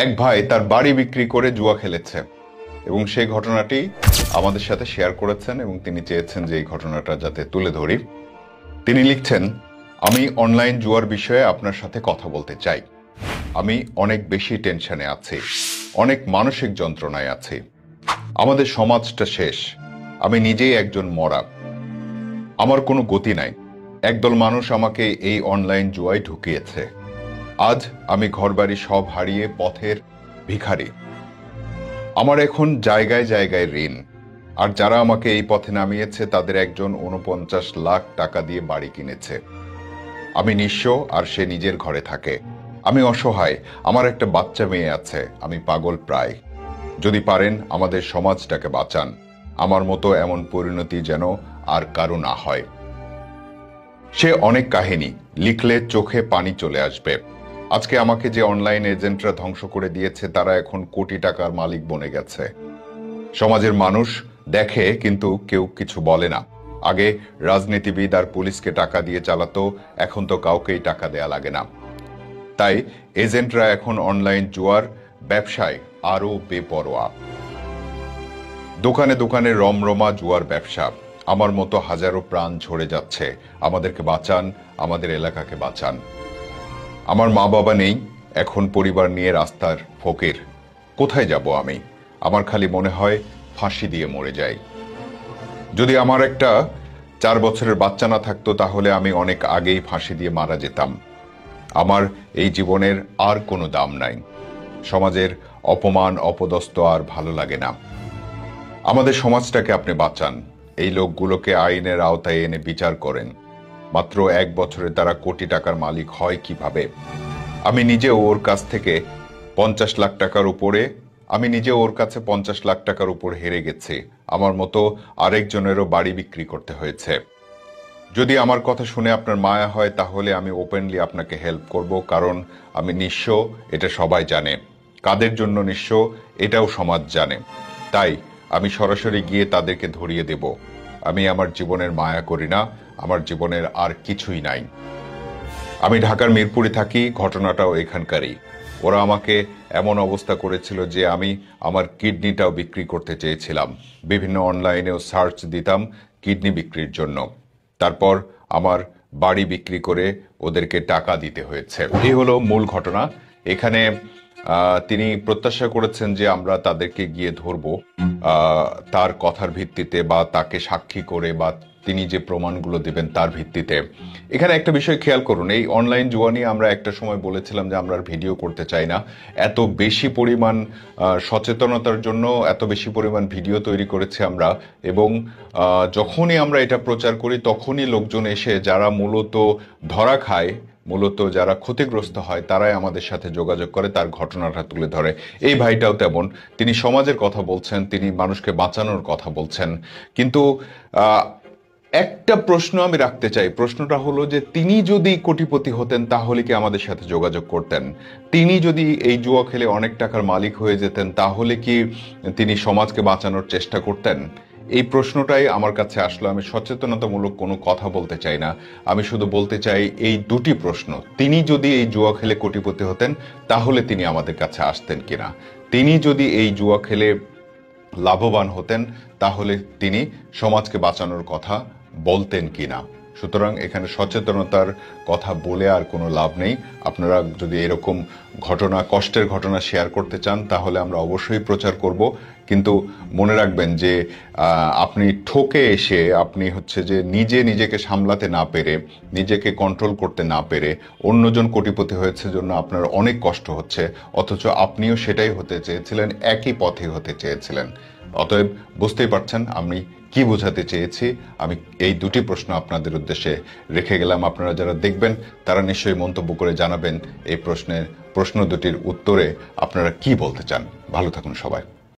এক ভাই তার বাড়ি বিক্রি করে জুয়া খেলেছে এবং সেই ঘটনাটি আমাদের সাথে শেয়ার করেছেন এবং তিনি চেয়েছেন যে এই ঘটনাটা যাতে তুলে ধরি। তিনি লিখছেন, আমি অনলাইন জুয়ার বিষয়ে আপনার সাথে কথা বলতে চাই। আমি অনেক বেশি টেনশনে আছি, অনেক মানসিক যন্ত্রণায় আছি। আমাদের সমাজটা শেষ। আমি নিজেই একজন মরা। আমার কোনো গতি নাই। একদল মানুষ আমাকে এই অনলাইন জুয়ায় ঢুকিয়েছে। আজ আমি ঘরবাড়ি সব হারিয়ে পথের ভিখারি। আমার এখন জায়গায় জায়গায় ঋণ। আর যারা আমাকে এই পথে নামিয়েছে তাদের একজন ৪৯ লাখ টাকা দিয়ে বাড়ি কিনেছে। আমি নিঃস্ব আর সে নিজের ঘরে থাকে। আমি অসহায়। আমার একটা বাচ্চা মেয়ে আছে। আমি পাগল প্রায়। যদি পারেন আমাদের সমাজটাকে বাঁচান। আমার মতো এমন পরিণতি যেন আর কারো না হয়। সে অনেক কাহিনী লিখলে চোখে পানি চলে আসবে। আজকে আমাকে যে অনলাইন এজেন্টরা ধ্বংস করে দিয়েছে তারা এখন কোটি টাকার মালিক বনে গেছে। সমাজের মানুষ দেখে কিন্তু কেউ কিছু বলে না। আগে রাজনীতিবিদ আর পুলিশকে টাকা দিয়ে চালাতো, এখন তো কাউকেই টাকা দেয়া লাগে না। তাই এজেন্টরা এখন অনলাইন জুয়ার ব্যবসায় আরো বেপরোয়া। দোকানে দোকানে রমরমা জুয়ার ব্যবসা। আমার মতো হাজারো প্রাণ ঝরে যাচ্ছে। আমাদেরকে বাঁচান, আমাদের এলাকাকে বাঁচান। আমার মা বাবা নেই, এখন পরিবার নিয়ে রাস্তার ফকির। কোথায় যাব আমি? আমার খালি মনে হয় ফাঁসি দিয়ে মরে যাই। যদি আমার একটা 4 বছরের বাচ্চা না থাকতো তাহলে আমি অনেক আগেই ফাঁসি দিয়ে মারা যেতাম। আমার এই জীবনের আর কোনো দাম নাই। সমাজের অপমান অপদস্থ আর ভালো লাগে না। আমাদের সমাজটাকে আপনি বাঁচান। এই লোকগুলোকে আইনের আওতায় এনে বিচার করেন। মাত্র 1 বছরে তারা কোটি টাকার মালিক হয় কিভাবে? আমি নিজে ওর কাছ থেকে 50 লাখ টাকার উপরে ওর কাছে 50 লাখ টাকার উপর হেরে গেছি। আমার মতো আরেকজনেরও বাড়ি বিক্রি করতে হয়েছে। যদি আমার কথা শুনে আপনার মায়া হয় তাহলে আমি ওপেনলি আপনাকে হেল্প করব, কারণ আমি নিঃস্ব, এটা সবাই জানে। কাদের জন্য নিঃস্ব এটাও সমাজ জানে। তাই আমি সরাসরি গিয়ে তাদেরকে ধরিয়ে দেব। আমি আমার জীবনের মায়া করি না। আমার জীবনের আর কিছুই নাই। আমি ঢাকার মিরপুরে থাকি। ঘটনাটাও এখানকারই। ওরা আমাকে এমন অবস্থা করেছিল যে আমি আমার কিডনিটাও বিক্রি করতে চেয়েছিলাম। বিভিন্ন অনলাইনেও সার্চ দিতাম কিডনি বিক্রির জন্য। তারপর আমার বাড়ি বিক্রি করে ওদেরকে টাকা দিতে হয়েছে। এই হলো মূল ঘটনা। এখানে তিনি প্রত্যাশা করেছেন যে আমরা তাদেরকে গিয়ে ধরবো তার কথার ভিত্তিতে বা তাকে সাক্ষী করে বা তিনি যে প্রমাণগুলো দিবেন তার ভিত্তিতে। এখানে একটা বিষয় খেয়াল করুন, এই অনলাইন জুয়া নিয়ে আমরা একটা সময় বলেছিলাম যে আমরা ভিডিও করতে চাই না। এত বেশি পরিমাণ সচেতনতার জন্য এত বেশি পরিমাণ ভিডিও তৈরি করেছি আমরা, এবং যখনই আমরা এটা প্রচার করি তখনই লোকজন এসে যারা মূলত ধরা খায়, মূলত যারা ক্ষতিগ্রস্ত হয় তারাই আমাদের সাথে যোগাযোগ করে, তার ঘটনাটা তুলে ধরে। এই ভাইটাও তেমন। তিনি সমাজের কথা বলছেন, তিনি মানুষকে বাঁচানোর কথা বলছেন। কিন্তু একটা প্রশ্ন আমি রাখতে চাই। প্রশ্নটা হলো যে তিনি যদি কোটিপতি হতেন তাহলে কি আমাদের সাথে যোগাযোগ করতেন? তিনি যদি এই জুয়া খেলে অনেক টাকার মালিক হয়ে যেতেন তাহলে কি তিনি সমাজকে বাঁচানোর চেষ্টা করতেন? এই প্রশ্নটাই আমার কাছে আসলো। আমি সচেতনতামূলক কোনো কথা বলতে চাই না। আমি শুধু বলতে চাই এই দুটি প্রশ্ন। তিনি যদি এই জুয়া খেলে কোটিপতি হতেন তাহলে তিনি আমাদের কাছে আসতেন কিনা? তিনি যদি এই জুয়া খেলে লাভবান হতেন তাহলে তিনি সমাজকে বাঁচানোর কথা বলতেন কিনা? সুতরাং এখানে সচেতনতার কথা বলে আর কোনো লাভ নেই। আপনারা যদি এরকম ঘটনা, কষ্টের ঘটনা শেয়ার করতে চান তাহলে আমরা অবশ্যই প্রচার করব। কিন্তু মনে রাখবেন যে আপনি ঠকে এসে আপনি যে নিজেকে সামলাতে না পেরে, নিজেকে কন্ট্রোল করতে না পেরে অন্যজন কোটিপতি হয়েছে জন্য আপনার অনেক কষ্ট হচ্ছে, অথচ আপনিও সেটাই হতে চেয়েছিলেন, একই পথে হতে চেয়েছিলেন। অতএব বুঝতেই পারছেন আমি কি বোঝাতে চেয়েছি। আমি এই দুটি প্রশ্ন আপনাদের উদ্দেশ্যে রেখে গেলাম। আপনারা যারা দেখবেন তারা নিশ্চয়ই মন্তব্য করে জানাবেন এই প্রশ্ন দুটির উত্তরে আপনারা কি বলতে চান। ভালো থাকুন সবাই।